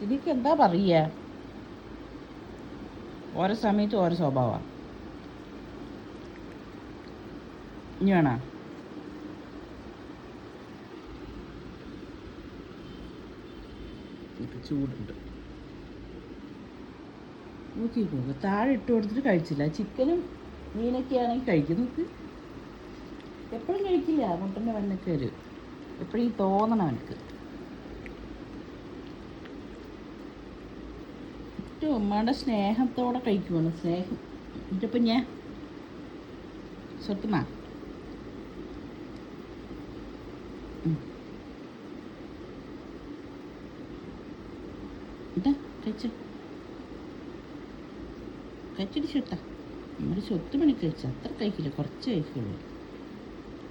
ഇതിക്ക് എന്താ പറയുക, ഓരോ സമയത്ത് ഓരോ സ്വഭാവമാണ്. ഇനി വേണോ? ചൂടുണ്ട്, നോക്കി നോക്ക്. താഴെ ഇട്ട് കൊടുത്തിട്ട് കഴിച്ചില്ല. ചിക്കനും മീനൊക്കെ ആണെങ്കിൽ കഴിക്കും. നോക്ക്, എപ്പോഴും കഴിക്കില്ല. മുട്ടൻ്റെ വെണ്ണൊക്കെ വരും എപ്പോഴും തോന്നണം എനിക്ക്. ഏറ്റവും ഉമ്മയുടെ സ്നേഹത്തോടെ കഴിക്കുവാണ്. സ്നേഹം ഇതിപ്പം ഞാൻ സ്വത്തുമാ ഇതാ കഴിച്ചു കഴിച്ചിട്ട് സ്വത്താ. നമ്മുടെ സ്വത്ത് മണി കഴിച്ച അത്ര കഴിക്കില്ല, കുറച്ച് കഴിക്കുള്ളൂ.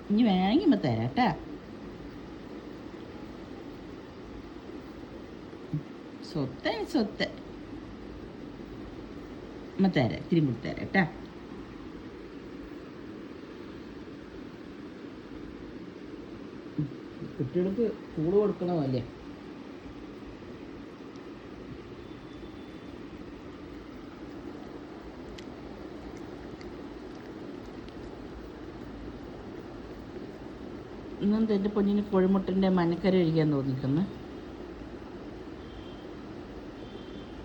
ഇനി വേണമെങ്കിൽ ഇമ്മ തരാം കേട്ടാ. സ്വത്താണ് സ്വത്ത്. അമ്മ തരാം, ഇത്തിരി കൂടി തരാം കേട്ടാ. കുട്ടികൾക്ക് സ്കൂള് കൊടുക്കണമല്ലേ. ഇന്നെന്താ എൻ്റെ പൊന്നിന് കോഴിമുട്ടൻ്റെ മഞ്ഞക്കറി കഴിക്കാൻ തോന്നിക്കുന്നു.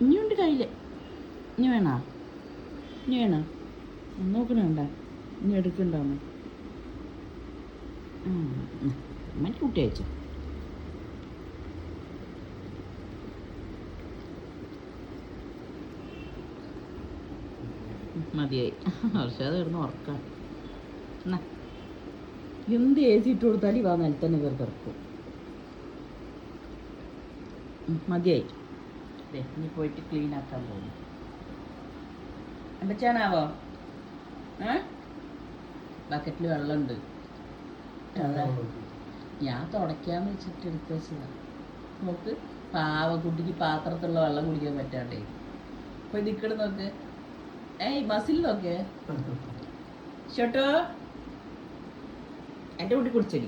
ഇനിയുണ്ട് കയ്യിൽ. ഇനി വേണോ? ഇനി വേണോ? നോക്കണണ്ട, ഇനി എടുക്കണ്ടാന്ന്. അമ്മ കുട്ടി അയച്ചു. മതിയായി. പക്ഷേ അത് കിടന്ന് ഉറക്കാം. എന്നാ എന്ത് എ സി ഇട്ട് കൊടുത്താലും ഇവ നിലത്ത് തന്നെ കയറി കിടക്കും. മതിയായി. അതെ, ഇനി പോയിട്ട് ക്ലീൻ ആക്കാൻ പോകുന്നു. എന്തച്ചാണാവോ? ബക്കറ്റിൽ വെള്ളമുണ്ട്. അതാ ഞാൻ തുടയ്ക്കാന്ന് വെച്ചിട്ട് എടുത്ത് വെച്ചതാണ്. നോക്ക്, കുട്ടിക്ക് പാത്രത്തിലുള്ള വെള്ളം കുടിക്കാൻ പറ്റാണ്ടേ. പോയി നിൽക്കണ നോക്ക്. ഏയ് മസിൽ നോക്കേ ഷോട്ടോ. എൻ്റെ കുട്ടി കുടിച്ചടി.